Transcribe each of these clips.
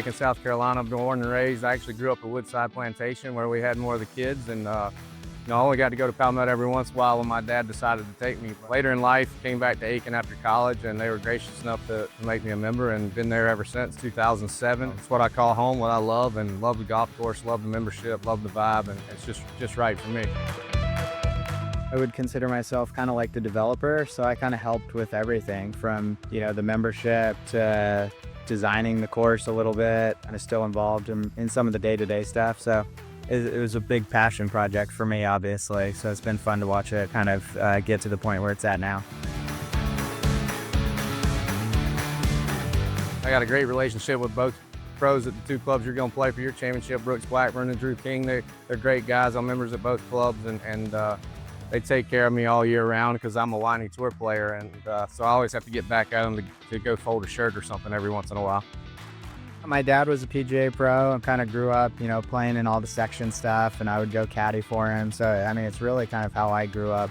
Aiken, South Carolina, born and raised. I actually grew up at Woodside Plantation where we had more of the kids, and I only got to go to Palmetto every once in a while when my dad decided to take me. Later in life, came back to Aiken after college, and they were gracious enough to make me a member, and been there ever since 2007. It's what I call home, what I love, and love the golf course, love the membership, love the vibe, and it's just right for me. I would consider myself kind of like the developer, so I kind of helped with everything from, the membership to designing the course a little bit, and is still involved in some of the day-to-day stuff. So it was a big passion project for me, obviously. So it's been fun to watch it kind of get to the point where it's at now. I got a great relationship with both pros at the two clubs you're going to play for your championship, Brooks Blackburn and Drew King. They're great guys. I'm members at both clubs, and they take care of me all year round because I'm a Winey Tour player, and so I always have to get back at them to go fold a shirt or something every once in a while. My dad was a PGA pro and kind of grew up, playing in all the section stuff, and I would go caddy for him. So, I mean, it's really kind of how I grew up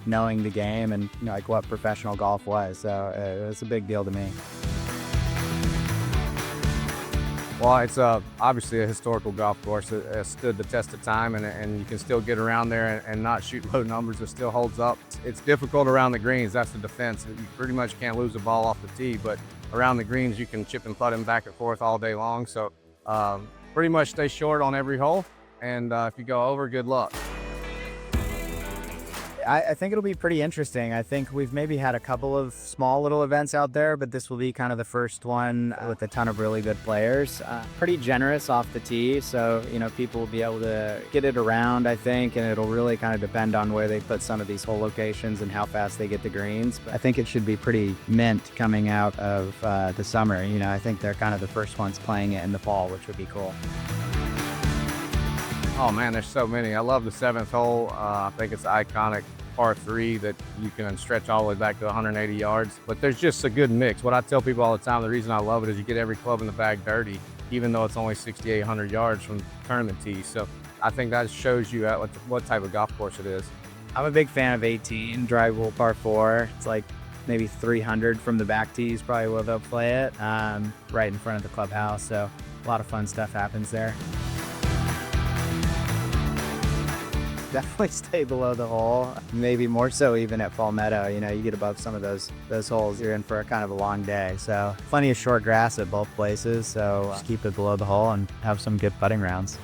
knowing the game and, like what professional golf was. So it was a big deal to me. Well, it's obviously a historical golf course. It has stood the test of time, and you can still get around there and not shoot low numbers. It still holds up. It's difficult around the greens. That's the defense. You pretty much can't lose a ball off the tee, but around the greens, you can chip and putt them back and forth all day long. So pretty much stay short on every hole, and if you go over, good luck. I think it'll be pretty interesting. I think we've maybe had a couple of small little events out there, but this will be kind of the first one with a ton of really good players. Pretty generous off the tee, so people will be able to get it around, I think, and it'll really kind of depend on where they put some of these hole locations and how fast they get the greens. But I think it should be pretty mint coming out of the summer. I think they're kind of the first ones playing it in the fall, which would be cool. Oh man, there's so many. I love the 7th hole. I think it's iconic par 3 that you can stretch all the way back to 180 yards. But there's just a good mix. What I tell people all the time, the reason I love it is you get every club in the bag dirty, even though it's only 6,800 yards from tournament tees. So I think that shows you what type of golf course it is. I'm a big fan of 18, drivable par 4. It's like maybe 300 from the back tees, probably where they'll play it, right in front of the clubhouse. So a lot of fun stuff happens there. Definitely stay below the hole, maybe more so even at Palmetto. You get above some of those holes, you're in for a kind of a long day. So plenty of short grass at both places, so just keep it below the hole and have some good putting rounds.